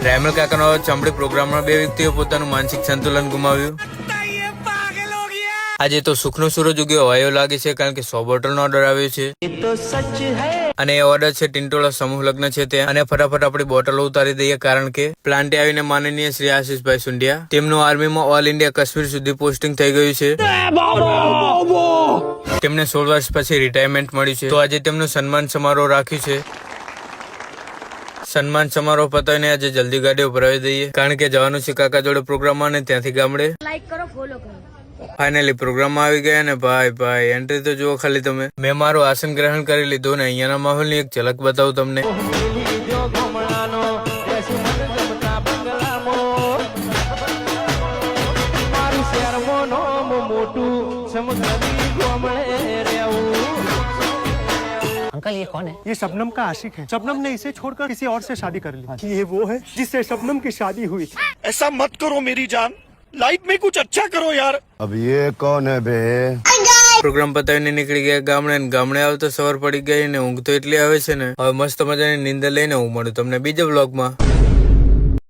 રાયમલ કાકાનો ચામડી પ્રોગ્રામમાં 2 વ્યક્તિઓ પોતાનું માનસિક સંતુલન ગુમાવ્યું. આજે તો સુખનો સૂરજ ઉગ્યો હોવાયો લાગે છે, કારણ કે 100 બોટલનો ઓર્ડર આવ્યો છે. અને એ ઓર્ડર છે ટિન્ટોળા સમૂહ લગ્ન છે ત્યાં. અને ફટાફટ આપણી બોટલો ઉતારી દઈએ, કારણ કે પ્લાન્ટે આવીને માનનીય શ્રી આશીષભાઈ સુંડિયા તેમનું આર્મીમાં ઓલ ઇન્ડિયા કાશ્મીર સુધી પોસ્ટિંગ થઈ ગયું છે. તેમને 16 વર્ષ પછી રિટાયરમેન્ટ મળ્યું છે, તો આજે તેમનું સન્માન સમારોહ રાખ્યું છે. સન્માન સમારોહ પતાવીને આજે જલ્દી ગાડી ઉભરાવી દઈએ, કારણ કે જવાનું છે કાકા જોડે પ્રોગ્રામમાં અને ત્યાંથી ગામડે. લાઈક કરો, ફોલો કરો. ફાઇનલી પ્રોગ્રામમાં આવી ગયા ને ભાઈ એન્ટ્રી તો જુઓ ખાલી તમે. મેં મારું આસન ગ્રહણ કરી લીધું ને અહીંયાના માહોલની એક ઝલક બતાવું તમને. अंकल ये कौन है? ये शबनम का आशिक है। शबनम ने इसे छोड़कर किसी और से शादी कर ली। ये वो है जिससे शबनम की शादी हुई थी। ऐसा मत करो मेरी जान, लाइफ में कुछ अच्छा करो यार. अब ये कौन है बे? પ્રોગ્રામ પતાવીને નીકળી ગયા ગામડે ને ગામડે આવતો સવાર પડી ગઈ ને ઊંઘ તો એટલી આવે છે ને. હવે મસ્ત મજાની નીંદર લઈને હું મળું તમને બીજા બ્લોગમાં.